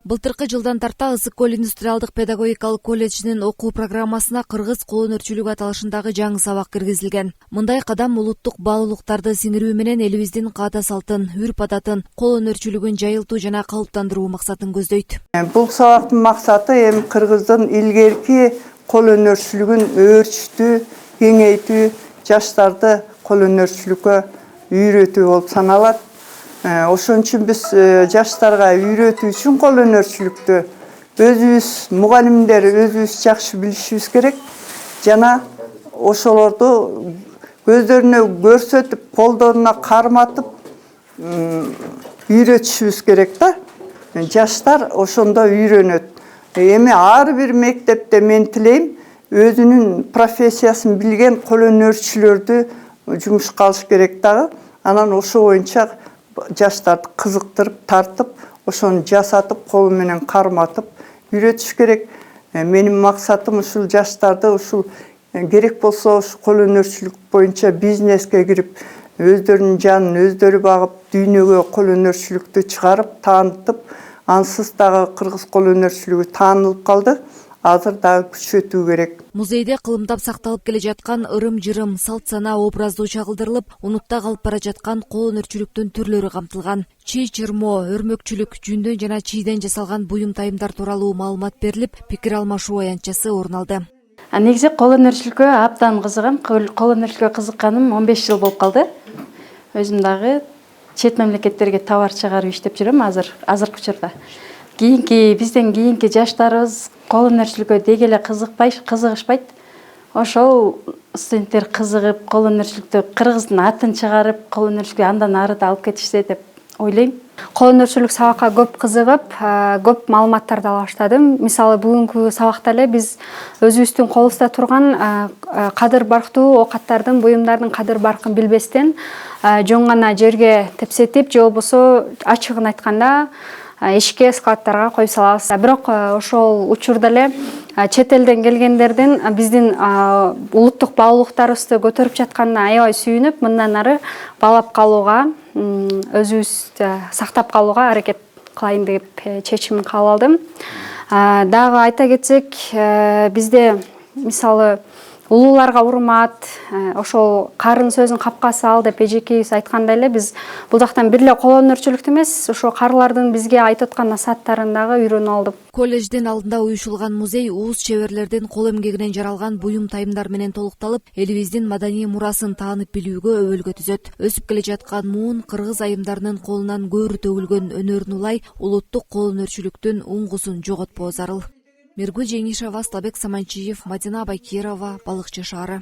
Былтыркы жылдан тарта Ысык көл индустриалдык педагогикалык колледжинин окуу программасына кыргыз кол өнөрчүлүгү аталышындагы жаңы сабак киргизилген. Мындай кадам улуттук баалуулуктарды сиңирүү менен элибиздин каада салтын, үрп адатын, кол өнөрчүлүгүн жайылтуу жана калыптандыруу максатын көздөйт. Бул сабактын максаты эми кыргыздын илгерки кол өнөрчүлүгүн өөрчүтүү, кеңейтүү, жаштарды кол өнөрчүлүккө үйрөтүү болуп саналат. Ошон үчүн биз жаштарга үйрөтүү үчүн кол өнөрчүлүктү өзүбүз мугалимдер өзүбүз жакшы билишибиз керек. Жана ошолорду көздөрүнө көрсөтүп, колдоруна карматып үйрөтүшүбүз керек да. Жаштар ошондо үйрөнөт. Эми ар бир мектепте мен тилейм өзүнүн профессиясын билген кол өнөрчүлөрдү жумушка алыш керек дагы. Анан ошо боюнча жаштарды кызыктырып, тартып, ошону жасатып, колу менен карматып үйрөтүш керек. Менин максатым ушул жаштарды ушул керек болсо ушу кол өнөрчүлүк боюнча бизнеске кирип, өздөрүнүн жанын өздөрү багып, дүйнөгө кол өнөрчүлүктү чыгарып, таанытып, ансыз дагы кыргыз кол өнөрчүлүгү таанылып калды. Азыр дагы күчөтүү керек. Музейде кылымдап сакталып келе жаткан ырым-жырым, салт-сана образдуу чагылдырылып, унутта калып бара жаткан кол өнөрчүлүктүн түрлөрү камтылган. Чий чырмоо, өрмөкчүлүк, жүндөн жана чийден жасалган буюм тайымдар тууралуу маалымат берилип, пикир алмашуу аянтчасы орун алды. Негизи кол өнөрчүлүккө абдан кызыгам. Кол өнөрчүлүккө кызыкканым 15 жыл болуп калды. Өзүм дагы чет мамлекеттерге товар чыгарып иштеп жүрөм азыркы учурда. Бизден кийинки жаштарыбыз кол өнөрчүлүккө деги эле кызыгышпайт. Ошол студенттер кызыгып, кол өнөрчүлүктү кыргыздын атын чыгарып, кол өнөрчүлүккө андан ары да алып кетишсе деп ойлойм. Кол өнөрчүлүк сабакка көп кызыгып, көп маалыматтарды ала баштадым. Мисалы, бүгүнкү сабакта эле биз өзүбүздүн колубузда турган кадыр барктуу оокаттардын, буюмдардын кадыр баркын билбестен жөн гана жерге тепсетип, же болбосо ачыгын айтканда эшикке, складтарга коюп салабыз. Бирок ошол учурда эле чет элден келгендердин биздин улуттук баалуулуктарыбызды көтөрүп жатканына аябай сүйүнүп, мындан ары баалап калууга, өзүбүздү сактап калууга аракет кылайын деп чечим кабыл алдым. Дагы айта кетсек, бизде мисалы улууларга урмат, ошол карын сөзүн капкасы ал деп эжекебиз айткандай эле, биз бул жактан бир эле кол өнөрчүлүктү эмес, ошо карылардын бизге айтып аткан насааттарын дагы үйрөнүп алдым. Колледждин алдында уюшулган музей ууз чеберлердин кол эмгегинен жаралган буюм тайымдар менен толукталып, элибиздин маданий мурасын таанып билүүгө өбөлгө түзөт. Өсүп келе жаткан муун кыргыз айымдарынын колунан көөрү төгүлгөн өнөрүн улай, улуттук кол өнөрчүлүктүн уңгусун жоготпоо зарыл. Миргүл Жеңишева, Аслабек Саманчиев, Мадина Байкирова, Балыкчы шаары.